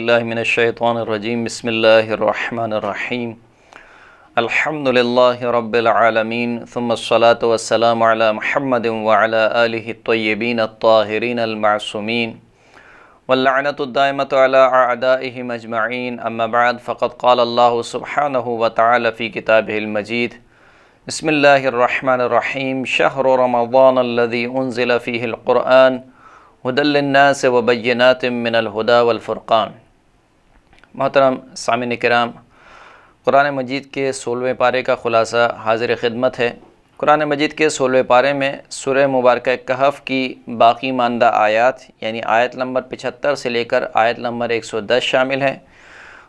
बिल्लाहि मिनश्शैतानिर्रजीम बिस्मिल्लाहिर्रहमानिर्रहीम अल्हम्दुलिल्लाहि रब्बिल आलमीन सुम्मस्सलातु वस्सलामु अला मुहम्मदिन व अला आलिहि त्वय्यिबीन अत्ताहिरीन अल-मासूमीन वल्लअनतु दाइमतु अला अअदाइहिम अजमईन अम्मा बअद फ़क़द क़ाल अल्लाहु सुब्हानहु व तआला फ़ी किताबिहिल मजीद बिस्मिल्लाहिर्रहमानिर्रहीम शहरु रमज़ानल्लज़ी उन्ज़िला फ़ीहिल क़ुरआन हुदल लिन्नास व बय्यिनातिम मिनल हुदा वल फ़ुरक़ान। मोहतरम सामिन किराम, कुरान मजीद के 16वें पारे का ख़ुलासा हाज़िर ख़िदमत है। कुरान मजीद के 16वें पारे में सूरह मुबारक कहफ़ की बाकी मानदा आयात यानी आयत नंबर 75 से लेकर आयत नंबर 110 शामिल हैं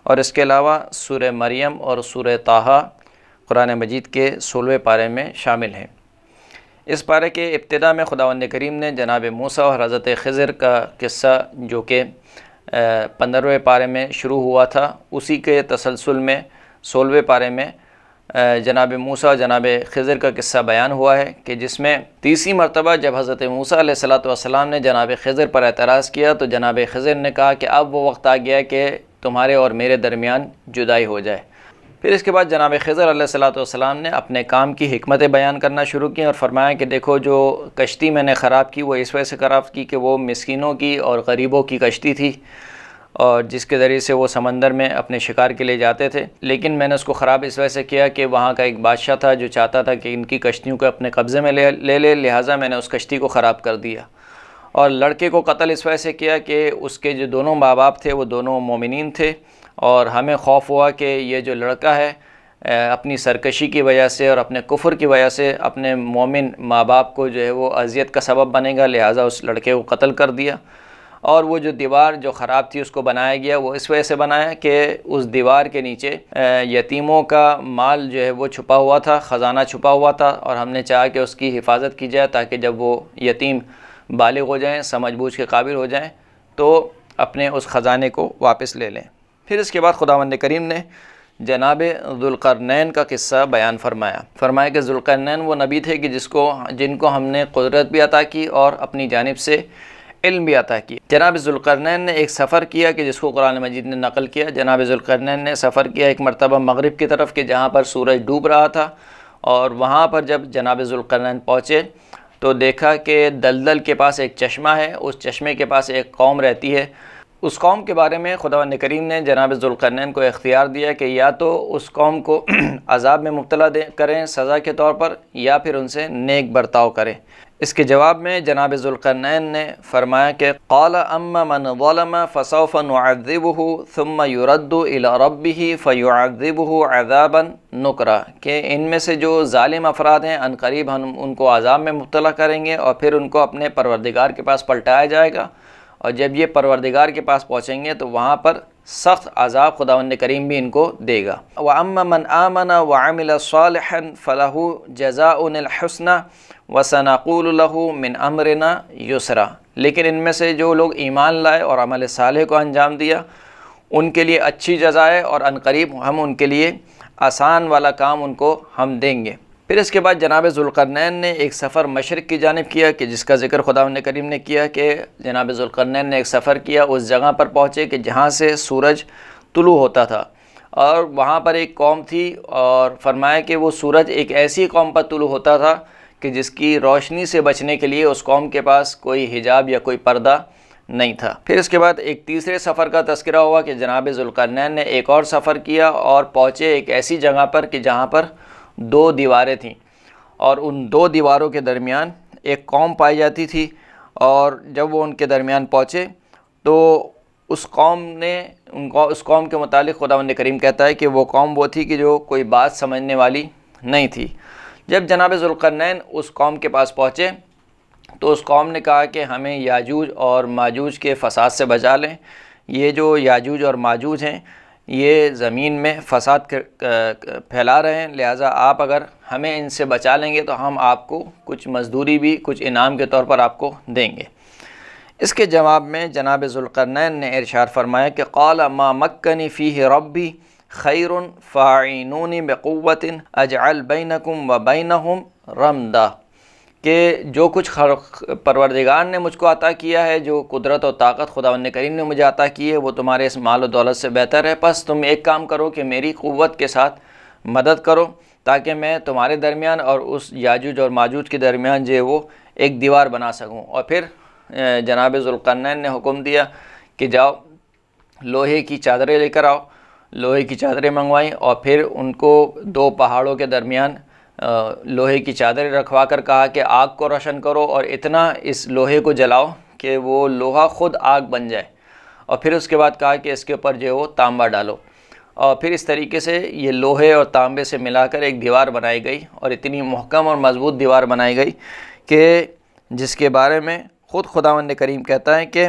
और इसके अलावा सूरह मरियम और सूरह ताहा कुरान मजीद के 16वें पारे में शामिल हैं। इस पारे के इब्तिदा में खुदावंद करीम ने जनाब मूसा और हज़रत ख़िज़र का किस्सा जो कि 15वें पारे में शुरू हुआ था, उसी के तसलसल में 16वें पारे में जनाब मूसा और जनाब ख़िज़र का किस्सा बयान हुआ है कि जिसमें तीसरी मरतबा जब हज़रत मूसा अलैहिस्सलातु वस्सलाम ने जनाब ख़िज़र पर एतराज़ किया तो जनाब ख़िज़र ने कहा कि अब वो वक्त आ गया कि तुम्हारे और मेरे दरमियान जुदाई हो जाए। फिर इसके बाद जनाब ख़िज़र अलैहिस्सलातु वस्सलाम ने अपने काम की हिकमतें बयान करना शुरू की और फरमाया कि देखो, जो कश्ती मैंने ख़राब की वो इस वजह से ख़राब की कि वो मिस्कीनों की और गरीबों की कश्ती थी और जिसके ज़रिए से वो समंदर में अपने शिकार के लिए जाते थे। लेकिन मैंने उसको ख़राब इस वजह से किया कि वहाँ का एक बादशाह था जो चाहता था कि इनकी कश्तियों को अपने कब्ज़े में ले लिहाजा मैंने उस कश्ती को ख़राब कर दिया। और लड़के को कत्ल इस वजह से किया कि उसके जो दोनों माँ बाप थे वो दोनों मोमिनीन थे और हमें खौफ हुआ कि ये जो लड़का है अपनी सरकशी की वजह से और अपने कुफ्र की वजह से अपने मोमिन माँ बाप को जो है वो अज़ियत का सबब बनेगा, लिहाजा उस लड़के को कत्ल कर दिया। और वो जो दीवार जो ख़राब थी उसको बनाया गया, वो इस वजह से बनाया कि उस दीवार के नीचे यतीमों का माल जो है वो छुपा हुआ था, ख़जाना छुपा हुआ था और हमने चाहा कि उसकी हिफाजत की जाए ताकि जब वो यतीम बालिग हो जाएँ, समझ बूझ के काबिल हो जाएँ तो अपने उस ख़जाने को वापस ले लें। फिर इसके बाद खुदावंद करीम ने जनाब ज़ुल्क़रनैन का किस्सा बयान फरमाया कि ज़ुल्क़रनैन वो नबी थे कि जिनको हमने क़ुदरत भी अता की और अपनी जानिब से इल्म भी अता की। जनाब ज़ुल्क़रनैन ने एक सफ़र किया कि जिसको कुरान मजीद ने नक़ल किया। जनाब ज़ुल्क़रनैन ने सफ़र किया एक मरतबा मग़रिब की तरफ के जहाँ पर सूरज डूब रहा था और वहाँ पर जब जनाब ज़ुल्क़रनैन पहुँचे तो देखा कि दलदल के पास एक चश्मा है, उस चश्मे के पास एक कौम रहती है। उस कौम के बारे में खुदावंद करीम ने जनाब ज़ुल्क़रनैन को इख्तियार दिया कि या तो उस कौम को अज़ाब में मुब्तला करें सज़ा के तौर पर या फिर उनसे नेक बर्ताव करें। इसके जवाब में जनाब ज़ुल्क़रनैन ने फरमाया कि क़ाल अम्मा मन ज़लम फ़सौफ़ नुअज़्ज़िबुहु थुम्मा युरद्दु इला रब्बिही फ़युअज़्ज़िबुहु अज़ाबन नुकरा, कि इनमें से जो ज़ालिम अफराद हैं अनक़रीब हम उनको अज़ाब में मुब्तला करेंगे और फिर उनको अपने परवरदिगार के पास पलटाया जाएगा और जब ये परवरदिगार के पास पहुँचेंगे तो वहाँ पर सख्त अज़ाब खुदावंद करीम भी इनको देगा। व अम्मा मन आमना व अमिल सालिहन फ़लहु जज़ाउल हुस्ना व सनक़ूलु लहु मिन अमरिना युसरा, लेकिन इनमें से जो लोग ईमान लाए और अमल सालेह को अंजाम दिया उनके लिए अच्छी जज़ा है और अनक़रीब हम उनके लिए आसान वाला काम उनको हम देंगे। फिर इसके बाद जनाब ज़ुल्क़रनैन ने एक सफ़र मशरिक़ की जानिब किया कि जिसका ज़िक्र खुदावंद करीम ने किया कि जनाब ज़ुल्क़रनैन ने एक सफ़र किया, उस जगह पर पहुँचे कि जहाँ से सूरज तुलू होता था और वहाँ पर एक कौम थी और फरमाया कि वो सूरज एक ऐसी कौम पर तुलू होता था कि जिसकी रोशनी से बचने के लिए उस कौम के पास कोई हिजाब या कोई पर्दा नहीं था। फिर इसके बाद एक तीसरे सफ़र का तज़किरा हुआ कि जनाब ज़ुल्क़रनैन ने एक और सफ़र किया और पहुँचे एक ऐसी जगह पर कि जहाँ पर 2 दीवारें थीं और उन 2 दीवारों के दरमियान एक कौम पाई जाती थी और जब वो उनके दरमियान पहुँचे तो उस कौम के मुतालिक खुदावंद करीम कहता है कि वो कौम वो थी कि जो कोई बात समझने वाली नहीं थी। जब जनाब ज़ुल्क़रनैन उस कौम के पास पहुँचे तो उस कौम ने कहा कि हमें याजूज और माजूज के फ़साद से बचा लें। ये जो याजूज और माजूज हैं ये ज़मीन में फ़साद फैला रहे हैं, लिहाजा आप अगर हमें इनसे बचा लेंगे तो हम आपको कुछ मज़दूरी भी कुछ इनाम के तौर पर आपको देंगे। इसके जवाब में जनाब ज़ुल्क़रनैन ने इरशाद फरमाया कि क़ाल मा मक्कनी फ़ीहि रब्बी खैरुन फ़ाइनूनी बिक़ुव्वतिन अजअल बैनकुम व बैनहुम रमदा, कि जो कुछ परवरदिगार ने मुझको अता किया है, जो कुदरत और ताकत खुदावंद करीम ने मुझे अता की है, वो तुम्हारे इस माल और दौलत से बेहतर है। बस तुम एक काम करो कि मेरी क़ुव्वत के साथ मदद करो, ताकि मैं तुम्हारे दरमियान और उस याजूज और माजूज के दरमियान जो है वो एक दीवार बना सकूं। और फिर जनाब ज़ुल्क़रनैन ने हुक्म दिया कि जाओ लोहे की चादरें लेकर आओ। लोहे की चादरें मंगवाई और फिर उनको दो पहाड़ों के दरमियान लोहे की चादरें रखवा कर कहा कि आग को रोशन करो और इतना इस लोहे को जलाओ कि वो लोहा ख़ुद आग बन जाए। और फिर उसके बाद कहा कि इसके ऊपर जो है वो तांबा डालो। और फिर इस तरीके से ये लोहे और तांबे से मिलाकर एक दीवार बनाई गई, और इतनी मुहकम और मज़बूत दीवार बनाई गई कि जिसके बारे में ख़ुद खुदावंद करीम कहता है कि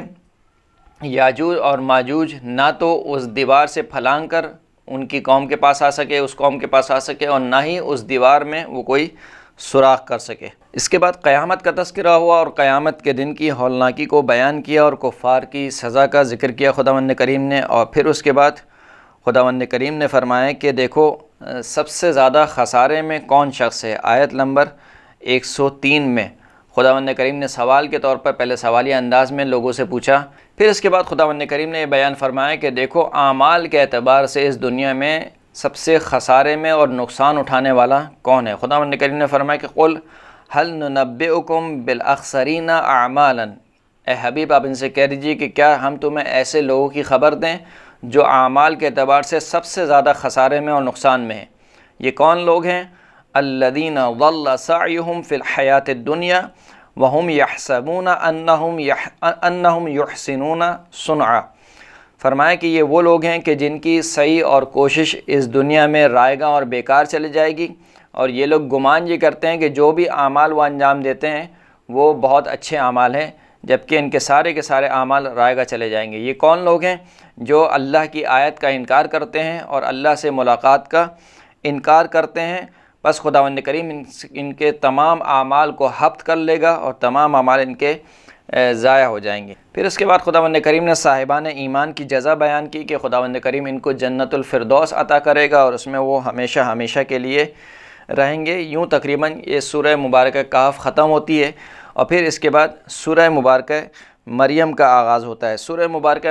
याजूज और माजूज ना तो उस दीवार से फलांग कर उनकी कौम के पास आ सके, उस कौम के पास आ सके, और ना ही उस दीवार में वो कोई सुराख कर सके। इसके बाद क़यामत का तज़किरा हुआ और क़यामत के दिन की हौलनाकी को बयान किया और कुफ़ार की सज़ा का ज़िक्र किया खुदावंद करीम ने। और फिर उसके बाद खुदावंद करीम ने फ़रमाया कि देखो सबसे ज़्यादा ख़सारे में कौन शख्स है। आयत नंबर 103 में खुदावंद करीम ने सवाल के तौर पर पहले सवालिया अंदाज़ में लोगों से पूछा। फिर इसके बाद खुदावंद करीम ने यह बयान फरमाया कि देखो आमाल के एतबार से इस दुनिया में सबसे ख़सारे में और नुकसान उठाने वाला कौन है। खुदावंद करीम ने फरमाया कि क़ुल हल नुनब्बिउकुम बिल अख़सरीना अमालन, ए हबीब आप इनसे कह दीजिए कि क्या हम तुम्हें ऐसे लोगों की ख़बर दें जो आमाल के एतबार से सबसे ज़्यादा ख़सारे में और नुकसान में हैं। ये कौन लोग हैं? अल्लज़ीना ज़ल्ल सअयुहुम फ़िल हयातिद दुनिया वहुम यहसबूना अन्नहुम युहसिनूना सुनआ। फरमाया कि ये वो लोग हैं कि जिनकी सही और कोशिश इस दुनिया में रायगा और बेकार चली जाएगी, और ये लोग गुमान ये करते हैं कि जो भी आमाल वो अंजाम देते हैं वो बहुत अच्छे आमाल हैं, जबकि इनके सारे के सारे आमाल रायगा चले जाएंगे। ये कौन लोग हैं? जो अल्लाह की आयत का इनकार करते हैं और अल्लाह से मुलाकात का इनकार करते हैं। बस खुदावंद करीम इनके तमाम आमाल को हफ्त कर लेगा और तमाम आमाल इनके ज़ाया हो जाएंगे। फिर उसके बाद खुदावंद करीम ने साहिबान ईमान की जज़ा बयान की कि खुदावंद करीम इनको जन्नतुल फिरदौस अता करेगा और उसमें वो हमेशा हमेशा के लिए रहेंगे। यूँ तकरीबन ये सूरह मुबारक कहफ़ ख़त्म होती है और फिर इसके बाद सूरह मुबारक मरियम का आगाज़ होता है। सूरह मुबारक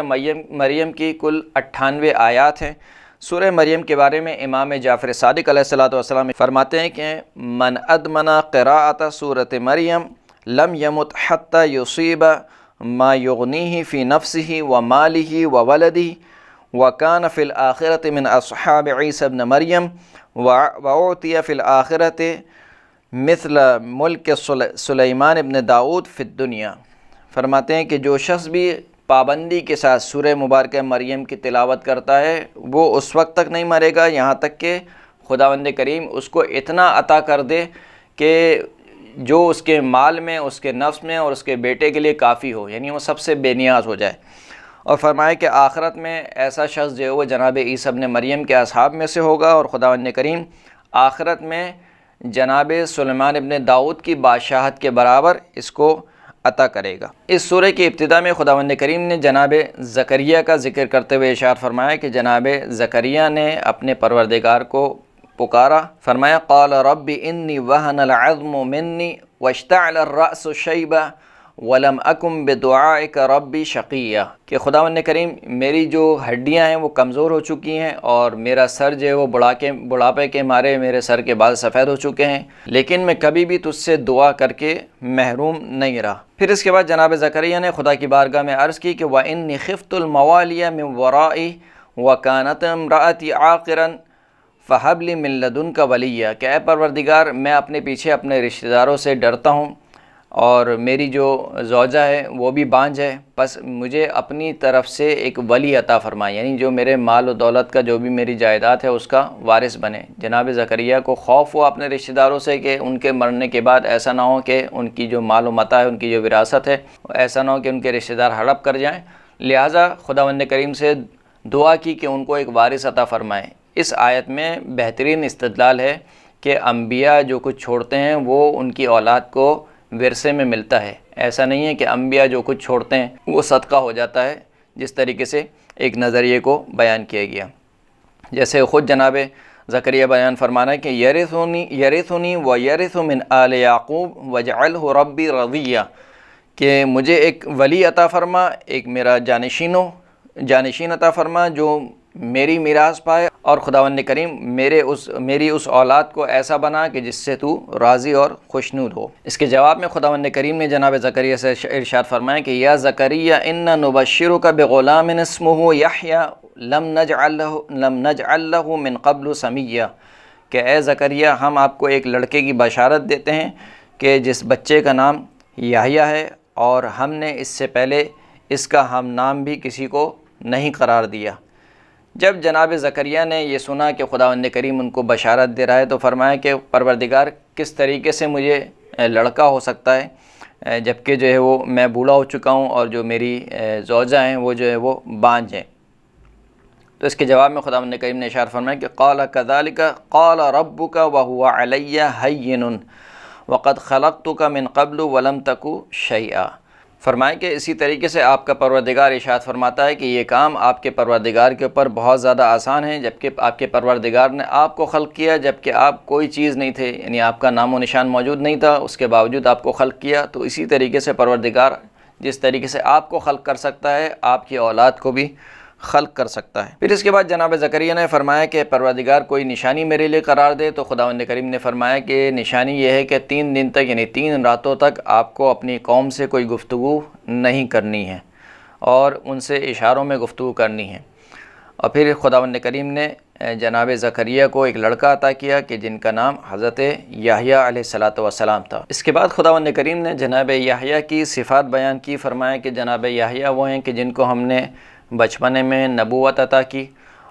मरियम की कुल 98 आयात हैं। सूरह मरियम के बारे में इमाम जाफ़र सादिक़ अलैहिस्सलातु वस्सलाम फरमाते हैं कि मन अदमना क़िराअत सूरत मरियम लम यमुत हत्ता युसीबा मा युग़नीही फ़ी नफ्सिही व मालिही व वलदिही व कान फ़िल आखिरति मिन अस्हाब ईसा इब्न मरियम व उतिया फ़िल आखिरति मिस्ल मुल्क सुलैमान इब्न दाऊद फ़िद दुनिया। फरमाते हैं कि जो शख्स भी पाबंदी के साथ सूरह मुबारक मरियम की तिलावत करता है वो उस वक्त तक नहीं मरेगा यहाँ तक कि खुदावंद करीम उसको इतना अता कर दे कि जो उसके माल में, उसके नफ्स में और उसके बेटे के लिए काफ़ी हो, यानी वो सबसे बेनियाज हो जाए। और फरमाया कि आखिरत में ऐसा शख्स जो है वो जनाब ईसा इब्न मरियम के असहाब में से होगा और खुदावंद करीम आखिरत में जनाब सुलेमान इब्न दाऊद की बादशाहत के बराबर इसको अता करेगा। इस सूरह की इब्तिदा में खुदावंद करीम ने जनाब ज़करिया का ज़िक्र करते हुए इरशाद फरमाया कि जनाब ज़करिया ने अपने परवरदिगार को पुकारा। फरमाया क़ाल रब्बी इन्नी वहनल अज़्मु मिन्नी वश्तअल अर्रअसु शैबा वलम अकुम बिदुआइका रब्बी शक़िया, कि खुदावंद करीम मेरी जो हड्डियां हैं वो कमज़ोर हो चुकी हैं और मेरा सर जो है वो बुढ़ापे के मारे मेरे सर के बाल सफ़ेद हो चुके हैं, लेकिन मैं कभी भी तुझसे दुआ करके महरूम नहीं रहा। फिर इसके बाद जनाब ज़करिया ने खुदा की बारगाह में अर्ज़ की कि व इन्नी ख़िफ़्तुल मवालिया मिन वराई व कानत इम्राअती आक़िरन फ़हबली मिन लदुनका वलिया, कि ऐ परवरदिगार मैं अपने पीछे अपने रिश्तेदारों से डरता हूँ और मेरी जो ज़ौजा है वो भी बांझ है, बस मुझे अपनी तरफ से एक वली अता फ़रमाए, यानी जो मेरे माल और दौलत का जो भी मेरी जायदाद है उसका वारिस बने। जनाब ज़करिया को खौफ हुआ अपने रिश्तेदारों से कि उनके मरने के बाद ऐसा ना हो कि उनकी जो माल व मता है, उनकी जो विरासत है, ऐसा ना हो कि उनके रिश्तेदार हड़प कर जाएँ। लिहाजा खुदावंद करीम से दुआ की कि उनको एक वारिस अता फ़रमाए। इस आयत में बेहतरीन इस्तदलाल है कि अम्बिया जो कुछ छोड़ते हैं वो उनकी औलाद को विरसे में मिलता है। ऐसा नहीं है कि अम्बिया जो कुछ छोड़ते हैं वो सदका हो जाता है, जिस तरीके से एक नज़रिए को बयान किया गया। जैसे ख़ुद जनाब ज़करिया बयान फरमाना है कि यरिथुनी व यरिथु मिन आल याक़ूब वजअलहु रब्बी रज़िया, कि मुझे एक वली अता फ़रमा, एक मेरा जानशीन अता फ़रमा जो मेरी मीरास पाए, और खुदावंद करीम मेरी उस औलाद को ऐसा बना कि जिससे तू राज़ी और खुशनूद हो। इसके जवाब में खुदावंद करीम ने जनाब ज़करिया से इरशाद फरमाया कि या ज़करिया इन्ना नुबश्शिरुका बिग़ुलामिन इस्मुहु यहया लम नजअल लहु मिन क़ब्लु समय्या, कि ए ज़करिया हम आपको एक लड़के की बशारत देते हैं कि जिस बच्चे का नाम याहया है, और हमने इससे पहले इसका हम नाम भी किसी को नहीं करार दिया। जब जनाब ज़करिया ने ये सुना कि खुदावंद करीम उनको बशारत दे रहा है, तो फरमाया कि परवरदिगार किस तरीके से मुझे लड़का हो सकता है जबकि जो है वो मैं बूढ़ा हो चुका हूँ और जो मेरी ज़ौजा हैं वो जो है वो बांझ हैं। तो इसके जवाब में खुदावंद करीम ने इरशाद फरमाया कि क़ाल कज़ालिका क़ाल रब्बुका व हुवा अलय्या हय्यिनुन वक़द ख़लक़तुका मिन क़ब्लु वलम तकु शैआ। फरमाया कि इसी तरीके से आपका परवरदिगार इरशाद फरमाता है कि ये काम आपके परवरदिगार के ऊपर बहुत ज़्यादा आसान है, जबकि आपके परवरदिगार ने आपको खल्क़ किया जबकि आप कोई चीज़ नहीं थे, यानी आपका नामो निशान मौजूद नहीं था, उसके बावजूद आपको खल्क़ किया। तो इसी तरीके से परवरदिगार जिस तरीके से आपको खल्क़ कर सकता है, आपकी औलाद को भी खल्क़ कर सकता है। फिर इसके बाद जनाब ज़करिया ने फरमाया कि परवरदिगार कोई निशानी मेरे लिए करार दे। तो खुदावंद करीम ने फरमाया कि निशानी यह है कि 3 दिन तक यानी 3 रातों तक आपको अपनी कौम से कोई गुफ्तगू नहीं करनी है और उनसे इशारों में गुफ्तगू करनी है। और फिर खुदावंद करीम ने जनाब ज़करिया को एक लड़का अता किया कि जिनका नाम हज़रत याहया अलैहिस्सलातु वस्सलाम था। इसके बाद खुदावंद करीम ने जनाब याहया की सिफ़ात बयान की। फरमाया कि जनाब याहया वो हैं कि जिनको हमने बचपने में नबूवत अता की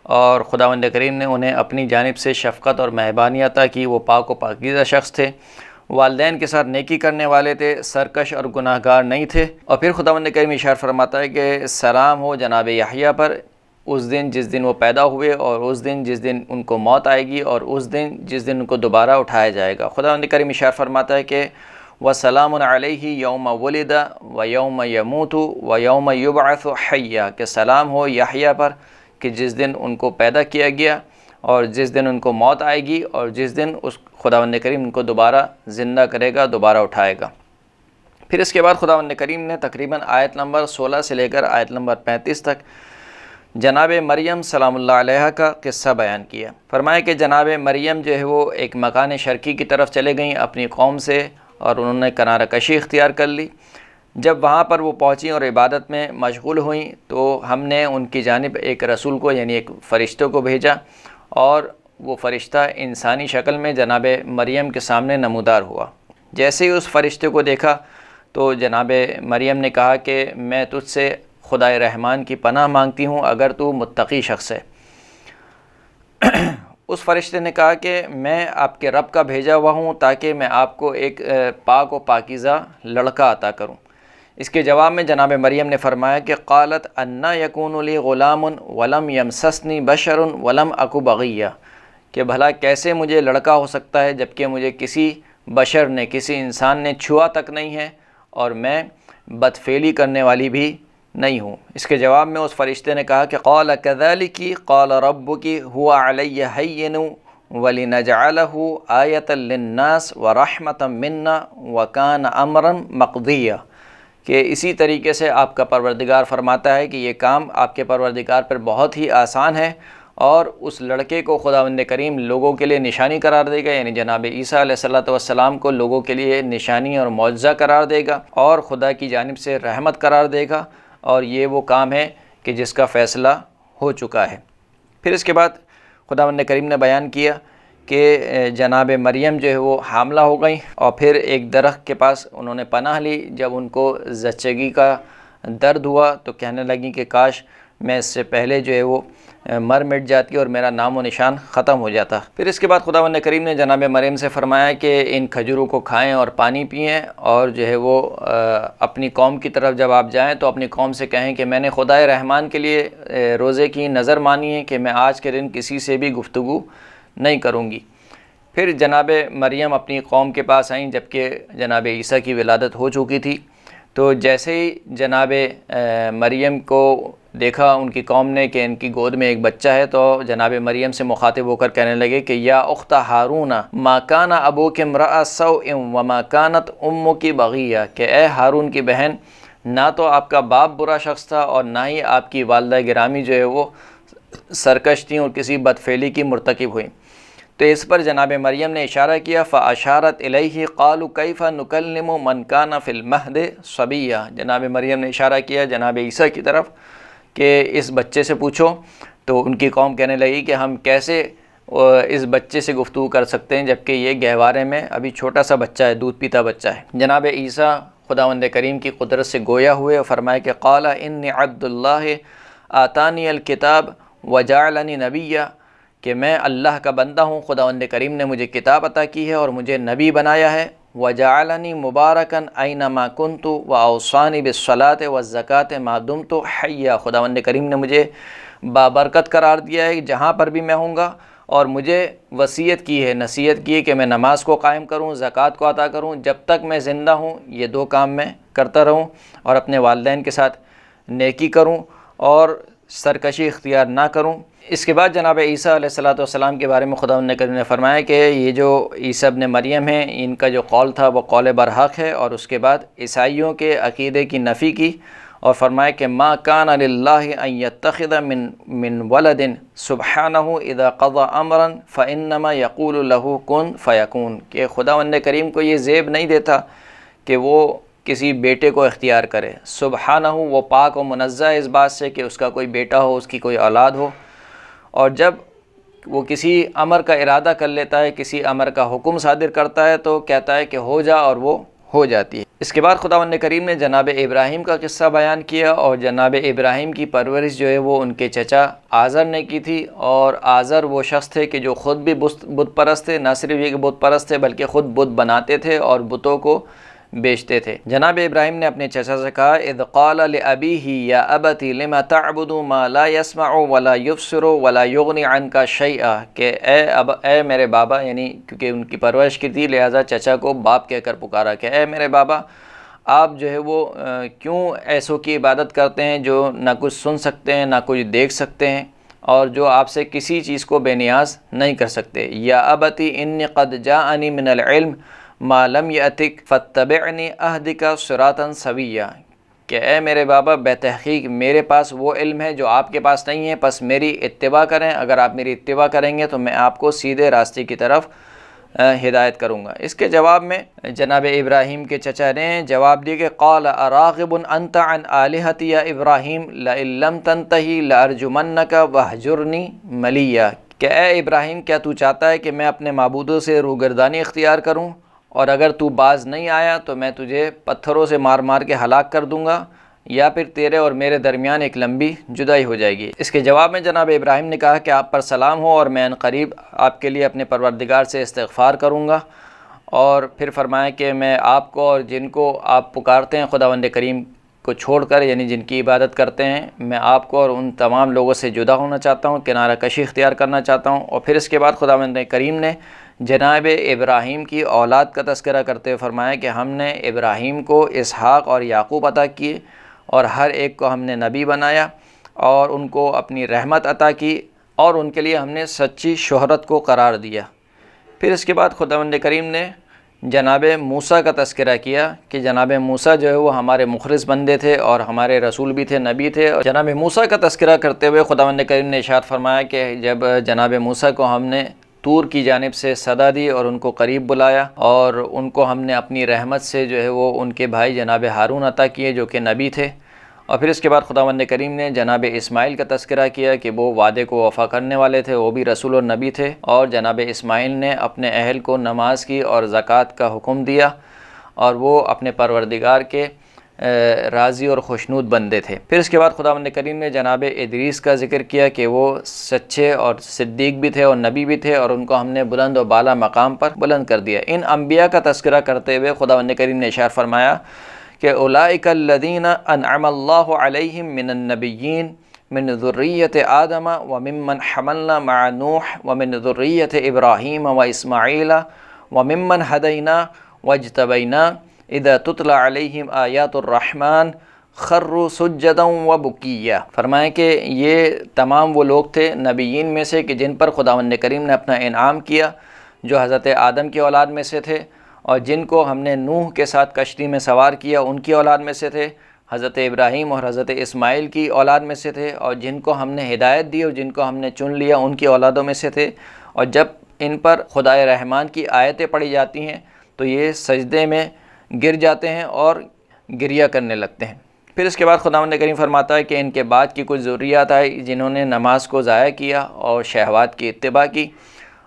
और खुदावंद करीम ने उन्हें अपनी जानिब से शफ़क़त और मेहरबानी अता की। वो पाक व पाकीज़ा शख्स थे, वालिदैन के साथ नेकी करने वाले थे, सरकश और गुनाहगार नहीं थे। और फिर खुदावंद करीम इरशाद फरमाता है कि सलाम हो जनाब याहया पर उस दिन जिस दिन वो पैदा हुए, और उस दिन जिस दिन उनको मौत आएगी, और उस दिन जिस दिन उनको दोबारा उठाया जाएगा। खुदावंद करीम इरशाद फरमाता है कि वसलामुन अलैहि यौम वुलिदा व यौम यमूतु व यौम युबअसु हय्या, के सलाम हो याहया पर कि जिस दिन उनको पैदा किया गया और जिस दिन उनको मौत आएगी और जिस दिन उस खुदावंद करीम उनको दोबारा ज़िंदा करेगा, दोबारा उठाएगा। फिर इसके बाद खुदावंद करीम ने तकरीबन आयत नंबर 16 से लेकर आयत नंबर 35 तक जनाब मरियम सलामुल्लाह अलैहा का किस्सा बयान किया। फरमाया कि जनाब मरियम जो है वो एक मकान शर्की की तरफ चले गईं अपनी कौम से, और उन्होंने किनारा कशी इख्तियार कर ली। जब वहाँ पर वो पहुँची और इबादत में मशगूल हुई, तो हमने उनकी जानिब एक रसूल को यानी एक फ़रिश्ते को भेजा, और वो फ़रिश्ता इंसानी शक्ल में जनाब मरियम के सामने नमूदार हुआ। जैसे ही उस फ़रिश्ते को देखा तो जनाब मरियम ने कहा कि मैं तुझसे खुदाए रहमान की पनाह मांगती हूँ अगर तू मुत्तकी शख्स है। उस फ़रिश्ते ने कहा कि मैं आपके रब का भेजा हुआ हूँ ताकि मैं आपको एक पाक व पाकीज़ा लड़का अता करूँ। इसके जवाब में जनाब मरियम ने फरमाया कि क़ालत अन्ना यकूनु ली ग़ुलामुन वलम यमससनी बशरुन वलम अकु बग़िया, कि भला कैसे मुझे लड़का हो सकता है जबकि मुझे किसी बशर ने, किसी इंसान ने छुआ तक नहीं है और मैं बदफ़ेली करने वाली भी नहीं हूँ। इसके जवाब में उस फ़रिश्ते ने कहा कि क़ाल कज़ालिकी क़ाल रब्बुकी हुवा अलय्या हय्यिनु वलिनजअलहु आयतन लिन्नास व रहमतम मिन्ना व कान अमरन मक़दिया, कि इसी तरीके से आपका परवरदिगार फरमाता है कि ये काम आपके परवरदिगार पर बहुत ही आसान है, और उस लड़के को खुदावंद करीम लोगों के लिए निशानी करार देगा, यानी जनाब ईसा अलैहिस्सलातु वस्सलाम को लोगों के लिए निशानी और मौजज़ा करार देगा और खुदा की जानिब से रहमत करार देगा, और ये वो काम है कि जिसका फ़ैसला हो चुका है। फिर इसके बाद खुदावंद करीम ने बयान किया कि जनाब मरियम जो है वो हामला हो गई, और फिर एक दरख्त के पास उन्होंने पनाह ली। जब उनको ज़च्चगी का दर्द हुआ तो कहने लगी कि काश मैं इससे पहले जो है वो मर मिट जाती और मेरा नाम व निशान ख़त्म हो जाता। फिर इसके बाद खुदावंद करीम ने जनाब मरियम से फ़रमाया कि इन खजूरों को खाएं और पानी पिएं, और जो है वो अपनी कौम की तरफ जब आप जाएं तो अपनी कौम से कहें कि मैंने खुदाए रहमान के लिए रोज़े की नज़र मानी है कि मैं आज के दिन किसी से भी गुफ्तगू नहीं करूँगी। फिर जनाब मरियम अपनी कौम के पास आईं जबकि जनाब ईसा की विलादत हो चुकी थी। तो जैसे ही जनाब मरियम को देखा उनकी कौम ने कि इनकी गोद में एक बच्चा है, तो जनाब मरियम से मुखातिब होकर कहने लगे कि या उख्ता हारूना मा काना अबूक इम्रअ सौइन व मा कानत उम्मुकी बगिया, कि ए हारून की बहन, ना तो आपका बाप बुरा शख्स था और ना ही आपकी वालिदा गिरामी जो है वो सरकश थी और किसी बदफेली की मुर्तकिब हुई। तो इस पर जनाब मरियम ने इशारा किया, फ़अशारत इलैहि क़ालू कैफ़ा नुकल्लिमु मन काना फ़िल महद सबिया। जनाब मरियम ने इशारा किया जनाब ईसा की तरफ कि इस बच्चे से पूछो। तो उनकी कौम कहने लगी कि हम कैसे इस बच्चे से गुफ्तगू कर सकते हैं जबकि ये गहवारे में अभी छोटा सा बच्चा है, दूध पीता बच्चा है। जनाब ईसा खुदावंद करीम की कुदरत से गोया हुए और फरमाया कि क़ाला इन्नी अब्दुल्लाह आतानी अल किताब वजाअलनी नबिया, कि मैं अल्लाह का बंदा हूँ, खुदावंद करीम ने मुझे किताब अता की है और मुझे नबी बनाया है। वजाअलनी मुबारकन ऐनमा कुन्तु व औसानी बिस्सलात व ज़कात मा दुम्तु हय्या, खुदावंद करीम ने मुझे बाबरकत करार दिया है जहाँ पर भी मैं हूँगा, और मुझे वसीयत की है, नसीहत की है कि मैं नमाज को कायम करूँ, ज़कात को अता करूँ, जब तक मैं ज़िंदा हूँ ये दो काम मैं करता रहूँ, और अपने वालिदैन के साथ नेकी करूँ और सरकशी इख्तियार ना करूँ। इसके बाद जनाब ईसा अलैहिस्सलातु वस्सलाम के बारे में खुदावंद करीम ने फरमाया कि ये जो ईसा इब्न मरियम है, इनका जो कौल था वो कौल बरहक है, और उसके बाद ईसाइयों के अक़ीदे की नफ़ी की और फरमाया कि मा कान लिल्लाहि अन यत्तखिज़ मिन वलदिन सुब्हानहु इज़ा क़ज़ा अमरन फ़इन्नमा यक़ूलु लहू कुन फ़यकून, कि खुदावंद करीम को ये ज़ेब नहीं देता कि वो किसी बेटे को इख्तियार करे। सुब्हानहु, वो पाक और मुनज़्ज़ह है इस बात से कि उसका कोई बेटा हो, उसकी कोई औलाद हो, और जब वो किसी अमर का इरादा कर लेता है, किसी अमर का हुक्म सादिर करता है तो कहता है कि हो जा, और वो हो जाती है। इसके बाद खुदावंद करीम ने जनाब इब्राहीम का किस्सा बयान किया, और जनाब इब्राहीम की परवरिश जो है वो उनके चचा आज़र ने की थी, और आज़र वो शख्स थे कि जो ख़ुद भी बुत परस्त थे, न सिर्फ ये कि बुत परस्त थे बल्कि ख़ुद बुत बनाते थे और बुतों को बेचते थे। जनाब इब्राहीम ने अपने चचा से कहा, इज़ क़ाल लिअबीही या अबती लिमा तअबुदु मा ला यस्मउ वला युबसिरु वला युग़नी अन्का शैआ, कि ए मेरे बाबा, यानी क्योंकि उनकी परवरिश की थी लिहाजा चचा को बाप कहकर पुकारा कि ए मेरे बाबा, आप जो है वो क्यों ऐसों की इबादत करते हैं जो ना कुछ सुन सकते हैं ना कुछ देख सकते हैं और जो आपसे किसी चीज़ को बेनियाज नहीं कर सकते। या अबती इन्नी क़द जाअनी मिनल इल्म मा लम यअतिक फत्तबिअनी अहदिका सिरातन सविया, कि ए मेरे बाबा, बेतहक़ीक़ मेरे पास वो इल्म है जो आपके पास नहीं है, बस मेरी इत्तिबा करें। अगर आप मेरी इत्तिबा करेंगे तो मैं आपको सीधे रास्ते की तरफ हिदायत करूँगा। इसके जवाब में जनाब इब्राहीम के चचा ने जवाब दिया कि क़ाल अराग़िबुन अंत अन आलिहती या इब्राहीम लइन लम तंतही लअरजुमन्नका वहजुरनी मलिया, कि ए इब्राहीम, क्या तू चाहता है कि मैं अपने माबूदों से रूगर्दानी इख्तियार करूँ, और अगर तू बाज नहीं आया तो मैं तुझे पत्थरों से मार मार के हलाक कर दूँगा, या फिर तेरे और मेरे दरमियान एक लंबी जुदाई हो जाएगी। इसके जवाब में जनाब इब्राहीम ने कहा कि आप पर सलाम हो, और मैं अनक़रीब आपके लिए अपने परवरदिगार से इस्तिग़फ़ार करूँगा। और फिर फरमाया कि मैं आपको और जिनको आप पुकारते हैं खुदावंद करीम को छोड़कर, यानी जिनकी इबादत करते हैं, मैं आपको और उन तमाम लोगों से जुदा होना चाहता हूँ, किनारा कशी इख्तियार करना चाहता हूँ। और फिर इसके बाद खुदावंद करीम ने जनाब इब्राहीम की औलाद का तज़किरा करते हुए फरमाया कि हमने इब्राहीम को इसहाक़ और याक़ूब अता किए, और हर एक को हमने नबी बनाया और उनको अपनी रहमत अता की, और उनके लिए हमने सच्ची शोहरत को करार दिया। फिर इसके बाद खुदावंद करीम ने जनाब मूसा का तज़किरा किया कि जनाब मूसा जो है वो हमारे मुखलिस बंदे थे और हमारे रसूल भी थे, नबी थे। और जनाब मूसा का तज़किरा करते हुए खुदावंद करीम ने इरशाद फरमाया कि जब जनाब मूसा को हमने तूर की जानिब से सदा दी और उनको करीब बुलाया, और उनको हमने अपनी रहमत से जो है वो उनके भाई जनाब हारून अता किए जो कि नबी थे। और फिर इसके बाद खुदावंद करीम ने जनाब इस्माइल का तज़किरा किया कि वो वादे को वफ़ा करने वाले थे, वो भी रसूल और नबी थे, और जनाब इस्माइल ने अपने अहल को नमाज की और ज़कात का हुक्म दिया, और वो अपने परवरदिगार के राज़ी और खुशनूद बंदे थे। फिर इसके बाद खुदावंद करीम ने जनाब इदरीस का ज़िक्र किया कि वो सच्चे और सिद्दीक़ भी थे और नबी भी थे, और उनको हमने बुलंद और बाला मकाम पर बुलंद कर दिया। इन अम्बिया का तज़किरा करते हुए खुदावंद करीम ने इरशाद फरमाया कि उलाइका अल्लज़ीना अनअमल्लाहु अलैहिम मिनन नबिय्यीन मिन ज़ुर्रिय्यति आदम व मिम्मन हमलना मअ नूह व मिन ज़ुर्रिय्यति इब्राहीम व इस्माईल व मिम्मन हदैना वज्तबैना इज़ा तुतला अलैहिम आयातुर रहमान खर्रु सुज्जदन व बुकिया। फरमाया कि ये तमाम वो लोग थे नबीयीन में से कि जिन पर खुदावंद करीम ने अपना इनाम किया, जो हज़रत आदम की औलाद में से थे, और जिनको हमने नूह के साथ कश्ती में सवार किया उनकी औलाद में से थे, हज़रत इब्राहीम और हज़रत इस्माइल की औलाद में से थे, और जिनको हमने हिदायत दी और जिनको हमने चुन लिया उनकी औलादों में से थे। और जब इन पर खुदाए रहमान की आयतें पढ़ी जाती हैं तो ये सजदे में गिर जाते हैं और गिरिया करने लगते हैं। फिर इसके बाद खुदावंद करीम फरमाता है कि इनके बाद की कुछ ज़ुर्रियात आई जिन्होंने नमाज को ज़ाया किया और शहवात की इत्तिबा की,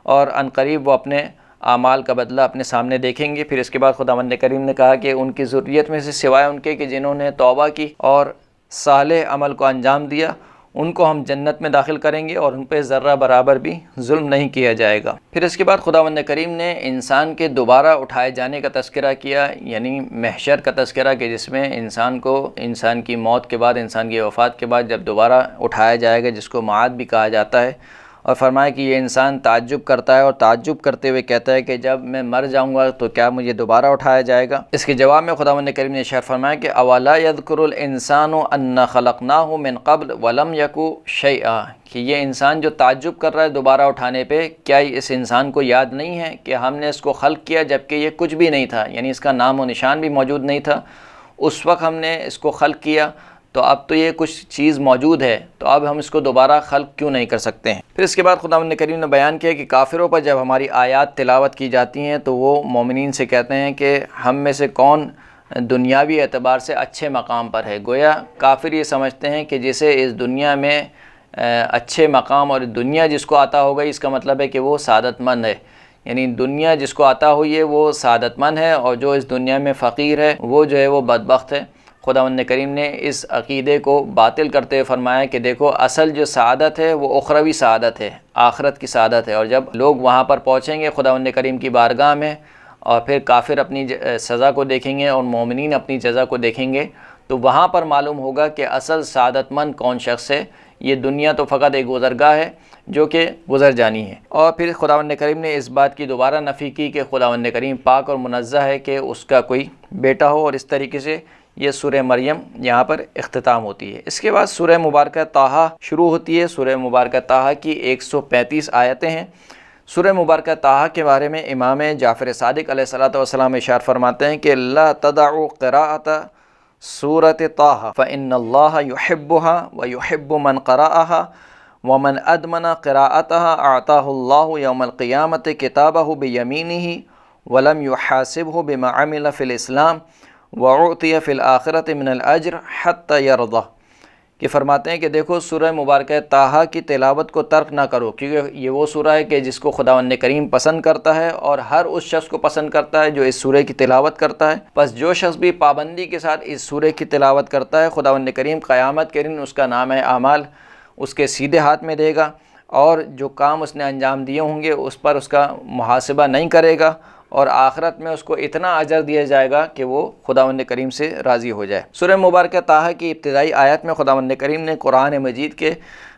और अनकरीब वो अपने आमाल का बदला अपने सामने देखेंगे। फिर इसके बाद खुदावंद करीम ने कहा कि उनकी ज़ुर्रियत में से सिवाय उनके कि जिन्होंने तौबा की और सालेह अमल को अंजाम दिया, उनको हम जन्नत में दाखिल करेंगे और उन पर ज़र्रा बराबर भी जुल्म नहीं किया जाएगा। फिर इसके बाद खुदावंद करीम ने इंसान के दोबारा उठाए जाने का तज़किरा किया, यानी महशर का तज़किरा, कि जिसमें इंसान को इंसान की मौत के बाद, इंसान की वफ़ात के बाद जब दोबारा उठाया जाएगा, जिसको माद भी कहा जाता है। और फरमाया कि ये इंसान ताज्जुब करता है और ताज्जुब करते हुए कहता है कि जब मैं मर जाऊंगा तो क्या मुझे दोबारा उठाया जाएगा। इसके जवाब में खुदावंद करीम ने इरशाद फरमाया कि अवला यज़कुरुल इंसानु अन्ना खलक़नाहु मिन क़ब्ल वलम यकु शैआ, कि ये इंसान जो ताज्जुब कर रहा है दोबारा उठाने पे, क्या इस इंसान को याद नहीं है कि हमने इसको खल्क़ किया जबकि ये कुछ भी नहीं था, यानी इसका नाम और निशान भी मौजूद नहीं था। उस वक्त हमने इसको खल्क़ किया तो अब तो ये कुछ चीज़ मौजूद है, तो अब हम इसको दोबारा खल्क़ क्यों नहीं कर सकते हैं। फिर इसके बाद खुदावंद करीम ने बयान किया कि काफिरों पर जब हमारी आयात तिलावत की जाती हैं तो वो मोमिनीन से कहते हैं कि हम में से कौन दुनियावी एतबार से अच्छे मकाम पर है। गोया काफिर ये समझते हैं कि जिसे इस दुनिया में अच्छे मकाम, और दुनिया जिसको आता होगा इसका मतलब है कि वो सादतमंद है, यानी दुनिया जिसको आता हुई है वो सादतमंद है, और जो इस दुनिया में फ़कीर है वो जो है वो बदबख्त है। खुदावंद करीम ने इस अक़ीदे को बातिल करते हुए फरमाया कि देखो असल जो सआदत है वो उखरवी सआदत है, आखरत की सआदत है। और जब लोग वहाँ पर पहुँचेंगे खुदावंद करीम की बारगाह में, और फिर काफिर अपनी सज़ा को देखेंगे और मोमिनीन अपनी जज़ा को देखेंगे, तो वहाँ पर मालूम होगा कि असल सआदतमंद कौन शख्स है। ये दुनिया तो फ़कत एक गुज़रगाह है जो कि गुज़र जानी है। और फिर खुदावंद करीम ने इस बात की दोबारा नफ़ी की कि खुदावंद करीम पाक और मुनज़्ज़ह है कि उसका कोई बेटा हो, और इस तरीके से ये सूरह मरियम यहाँ पर इख्तिताम होती है। इसके बाद सूरह मुबारक ताहा शुरू होती है। सूरह मुबारक ताहा की 135 आयतें हैं। सूरह मुबारक ताहा के बारे में इमाम जाफ़र सादिक़ अलैहिस्सलातु वस्सलाम इरशाद फरमाते हैं कि ला तदउ क़िराअत सूरत ताहा फ़इन्नल्लाह युहिब्बुहा व युहिब्बु मन क़राअहा व मन अदमन क़िराअतहा अताहुल्लाहु यौमल क़ियामति किताबहु बियमीनिही व लम युहासिबहु बिमा अमिल फ़िल इस्लाम वउतिया फ़िल आखिरत मिनल अज्र हत्ता यरदा, कि फरमाते हैं कि देखो सूरह मुबारक ताहा की तिलावत को तर्क ना करो, क्योंकि ये वो सूरह है कि जिसको खुदावंद करीम पसंद करता है और हर उस शख्स को पसंद करता है जो इस सूरह की तिलावत करता है। बस जो शख्स भी पाबंदी के साथ इस सूरह की तिलावत करता है, खुदावंद करीम क़यामत के दिन उसका नाम है आमाल उसके सीधे हाथ में देगा, और जो काम उसने अंजाम दिए होंगे उस पर उसका मुहासिबा नहीं करेगा, और आखिरत में उसको इतना अजर दिया जाएगा कि वो खुदावंद करीम से राज़ी हो जाए। सूरह मुबारक ताहा की इब्तिदाई आयत में खुदावंद करीम ने कुरान मजीद के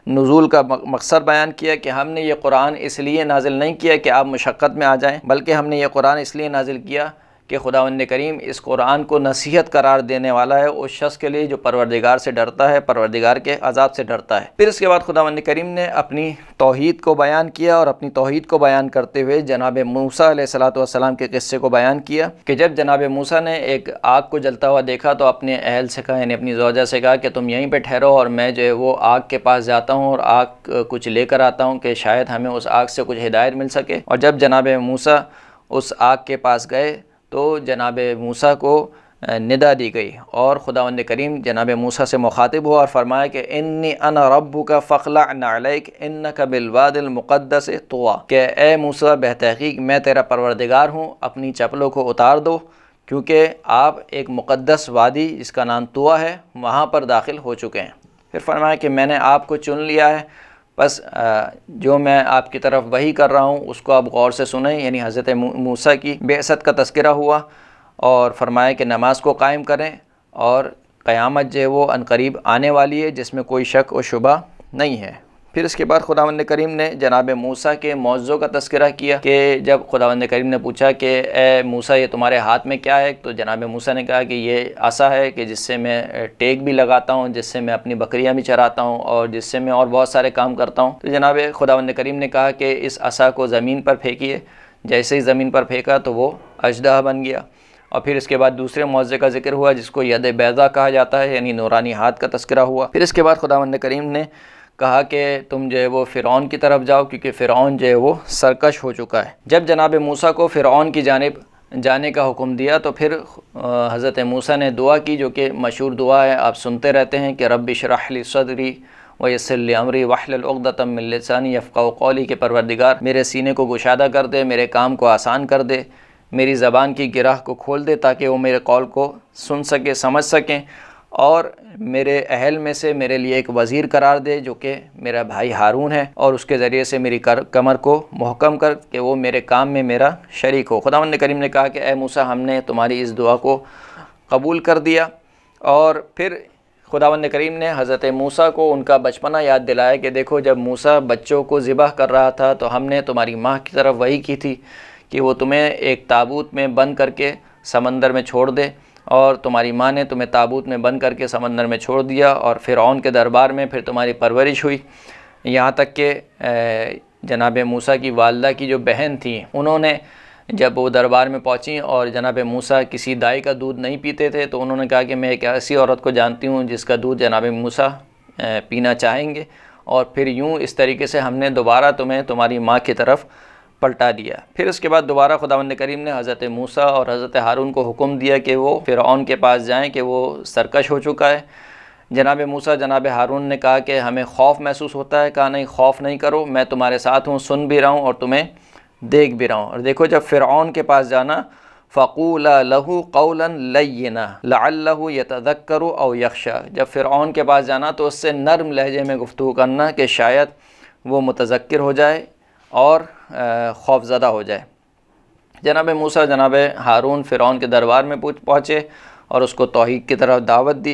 नुज़ूल का मकसद बयान किया कि हमने ये कुरान इसलिए नाजिल नहीं किया कि आप मुशक्क़त में आ जाएं, बल्कि हमने ये कुरान इसलिए नाजिल किया कि खुदावंद करीम इस कुरान को नसीहत करार देने वाला है उस शख्स के लिए जो परवरदिगार से डरता है, परवरदिगार के अज़ाब से डरता है। फिर इसके बाद खुदावंद करीम ने अपनी तौहीद को बयान किया, और अपनी तौहीद को बयान करते हुए जनाब मूसा अलैहिस्सलातु वस्सलाम के किस्से को बयान किया कि जब जनाब मूसा ने एक आग को जलता हुआ देखा तो अपने अहल से कहा, यानी अपनी ज़ौजा से कहा कि तुम यहीं पर ठहरो और मैं जो है वो आग के पास जाता हूँ और आग कुछ लेकर आता हूँ कि शायद हमें उस आग से कुछ हिदायत मिल सके। और जब जनाब मूसा उस आग के पास गए तो जनाब मूसा को निदा दी गई, और खुदावंद करीम जनाब मूसा से मुखातिब हुआ और फरमाया कि इन्नी अना रब्बुका फ़ख़्लअ अलैक इन्नका बिलवादिल मुक़द्दस तुवा, कि ए मूसा बेहतहक़ीक़ मैं तेरा परवरदिगार हूँ, अपनी चप्पलों को उतार दो क्योंकि आप एक मुक़द्दस वादी जिसका नाम तुवा है वहाँ पर दाखिल हो चुके हैं। फिर फरमाया कि मैंने आपको चुन लिया है, बस जो मैं आपकी तरफ वही कर रहा हूँ उसको आप गौर से सुने। यानी हज़रत मूसा की बेअसत का तज़किरा हुआ, और फरमाया कि नमाज को कायम करें और क़यामत जो है वो अनकरीब आने वाली है जिसमें कोई शक और शुबा नहीं है। फिर फिर इसके बाद खुदावंद करीम ने जनाब मूसा के मौज़ों का तज़किरा किया कि जब खुदावंद करीम ने पूछा कि ए मूसा ये तुम्हारे हाथ में क्या है, तो जनाब मूसा ने कहा कि ये आसा है कि जिससे मैं टेक भी लगाता हूँ, जिससे मैं अपनी बकरियाँ भी चराता हूँ और जिससे मैं और बहुत सारे काम करता हूँ। तो जनाब खुदावंद करीम ने कहा कि इस आसा को ज़मीन पर फेंकिए। जैसे ही ज़मीन पर फेंका तो वो अजदहा बन गया। और फिर इसके बाद दूसरे मौज़े का जिक्र हुआ जिसको यद बैज़ा कहा जाता है, यानी नूरानी हाथ का तज़किरा हुआ। फिर इसके बाद खुदावंद करीम ने कहा कि तुम जो है वो फ़िरौन की तरफ जाओ, क्योंकि फ़िरौन जो है वो सरकश हो चुका है। जब जनाब मूसा को फ़िरौन की जानिब जाने का हुक्म दिया तो फिर हज़रत मूसा ने दुआ की, जो कि मशहूर दुआ है, आप सुनते रहते हैं कि रब्बि इश्रह ली सदरी व यस्सिर ली अमरी वहलुल उक़दतम मिन लिसानी यफ़क़हू क़ौली, के परवरदिगार मेरे सीने को कुशादा कर दे, मेरे काम को आसान कर दे, मेरी ज़बान की गिराह को खोल दे ताकि वो मेरे कौल को सुन सके, समझ सकें, और मेरे अहल में से मेरे लिए एक वज़ीर करार दे जो कि मेरा भाई हारून है, और उसके ज़रिए से मेरी कमर को महकम कर कि वो मेरे काम में मेरा शरीक हो। खुदावंद करीम ने कहा कि ए मूसा, हमने तुम्हारी इस दुआ को कबूल कर दिया। और फिर खुदावंद करीम ने हज़रत मूसा को उनका बचपना याद दिलाया कि देखो, जब मूसा बच्चों को ज़िबह कर रहा था तो हमने तुम्हारी माँ की तरफ वही की थी कि वो तुम्हें एक ताबूत में बंद करके समंदर में छोड़ दे, और तुम्हारी माँ ने तुम्हें ताबूत में बंद करके समंदर में छोड़ दिया, और फ़िरऔन के दरबार में फिर तुम्हारी परवरिश हुई। यहाँ तक कि जनाब मूसा की वालदा की जो बहन थी, उन्होंने जब वो दरबार में पहुँची और जनाब मूसा किसी दाई का दूध नहीं पीते थे, तो उन्होंने कहा कि मैं एक ऐसी औरत को जानती हूँ जिसका दूध जनाब मूसा पीना चाहेंगे, और फिर यूँ इस तरीके से हमने दोबारा तुम्हें तुम्हारी माँ की तरफ पलटा दिया। फिर उसके बाद दोबारा खुदावंद करीम ने हज़रत मूसा और हज़रत हारून को हुक्म दिया कि वो फ़िरऔन के पास जाएं कि वो सरकश हो चुका है। जनाब मूसा जनाब हारून ने कहा कि हमें खौफ महसूस होता है। कहा नहीं, खौफ नहीं करो, मैं तुम्हारे साथ हूँ, सुन भी रहा हूँ और तुम्हें देख भी रहा हूँ। और देखो, जब फ़िरऔन के पास जाना, फ़क़ूला लहू क़ौलन लय्यिना लअल्लहु यतज़क्करु औ यख़्शा, जब फ़िरऔन के पास जाना तो उससे नर्म लहजे में गुफ्तगू करना कि शायद वो मुतज़क्किर हो जाए और खौफज़दा हो जाए। जनाब मूसा जनाब हारून फ़िरऔन के दरबार में पहुँचे और उसको तौहीद की तरफ दावत दी।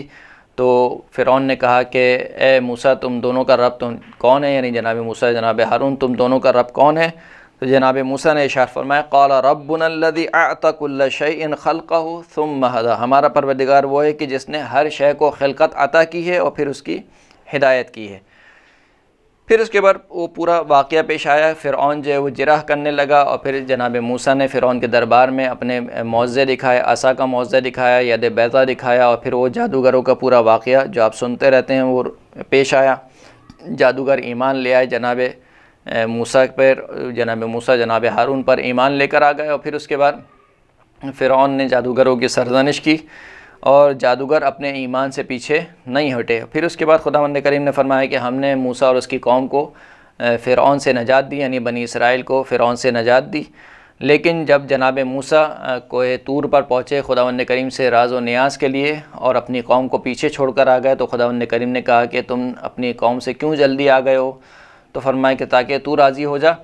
तो फ़िरऔन ने कहा कि ए मूसा, तुम दोनों का रब तुम कौन है, यानी जनाब मूसा जनाब हारून, तुम दोनों का रब कौन है। तो जनाब मूसा ने इरशाद फरमाया, क़ाला रब्बुना अल्लज़ी अअता कुल्ला शैइन ख़ल्क़हु सुम्मा हदा, हमारा परवरदिगार वो है कि जिसने हर शय को खिलकत अता की है और फिर उसकी हिदायत की है। फिर उसके बाद वो पूरा वाक़या पेश आया। फ़िरऔन जो है वो जिराह करने लगा, और फिर जनाब मूसा ने फ़िरऔन के दरबार में अपने मौज़े दिखाए, आसा का मौज़ा दिखाया, यद बैज़ा दिखाया, और फिर वो जादूगरों का पूरा वाक़या जो आप सुनते रहते हैं वो पेश आया। जादूगर ईमान ले आए जनाब मूसा पर, जनाब मूसा जनाब हारून पर ईमान लेकर आ गए। और फिर उसके बाद फ़िरऔन ने जादूगरों की सरज़निश की और जादूगर अपने ईमान से पीछे नहीं हटे। फिर उसके बाद खुदावंद करीम ने फरमाया कि हमने मूसा और उसकी कौम को फ़िरऔन से नजात दी, यानी बनी इसराइल को फ़िरऔन से नजात दी। लेकिन जब जनाब मूसा कोहे तूर पर पहुँचे खुदावंद करीम से राज व नियाज़ के लिए और अपनी कौम को पीछे छोड़कर आ गए, तो खुदावंद करीम ने कहा कि तुम अपनी कौम से क्यों जल्दी आ गए हो। तो फरमाया कि ताकि तू राज़ी हो जा।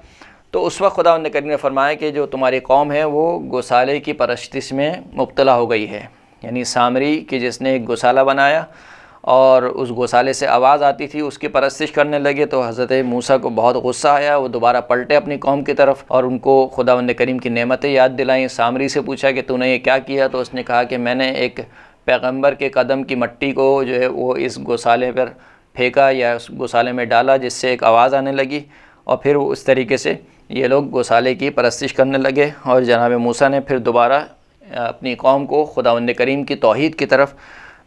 तो उस वक्त खुदावंद करीम ने फरमाया कि जो तुम्हारी कौम है वो गौसाले की परस्तिश में मुब्तला हो गई है, यानी सामरी कि जिसने एक गौसाला बनाया और उस गौसाले से आवाज़ आती थी, उसकी परस्तिश करने लगे। तो हज़रत मूसा को बहुत गुस्सा आया, वो दोबारा पलटे अपनी कौम की तरफ और उनको खुदावंद करीम की नेमतें याद दिलाईं। सामरी से पूछा कि तूने ये क्या किया, तो उसने कहा कि मैंने एक पैगंबर के कदम की मट्टी को जो है वो इस गौसाले पर फेंका या उस गौसाले में डाला, जिससे एक आवाज़ आने लगी, और फिर उस तरीके से ये लोग गौसाले की परस्तिश करने लगे। और जनाब मूसा ने फिर दोबारा अपनी कौम को खुदावंद करीम की तौहीद की तरफ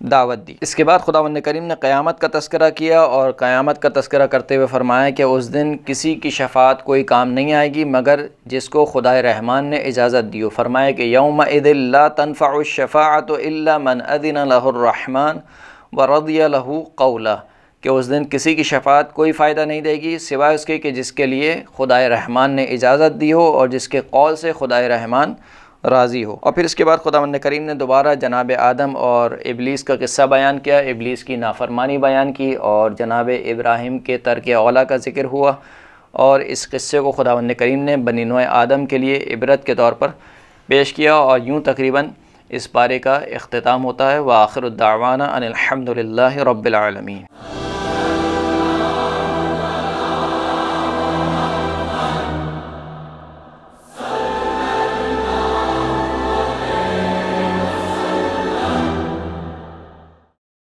दावत दी। इसके बाद खुदावंद करीम ने क़यामत का तज़किरा किया, और क़यामत का तज़किरा करते हुए फरमाया कि उस दिन किसी की शफ़ाअत कोई काम नहीं आएगी मगर जिसको खुदाए रहमान ने इजाज़त दी हो। फरमाया कि यौमइज़िन ला तनफ़उ शफ़ाअतु इल्ला मन अज़िन लहुर रहमान व रज़िय लहू क़ौला, कि उस दिन किसी की शफ़ाअत कोई फ़ायदा नहीं देगी सिवाय उसके कि जिसके लिए खुदाए रहमान ने इजाज़त दी हो और जिसके कौल से खुदाए रहमान राज़ी हो। और फिर इसके बाद खुदावंद करीम ने दोबारा जनाब आदम और इबलीस का किस्सा बयान किया, इबलीस की नाफरमानी बयान की, और जनाब इब्राहिम के तर्क औला का ज़िक्र हुआ। और इस किस्से को खुदावंद करीम ने बनी नौ आदम के लिए इबरत के तौर पर पेश किया, और यूँ तकरीबन इस पारे का इख्तिताम होता है। व आखिर दावाना अनिल हम्दुलिल्लाहि रब्बिल आलमीन।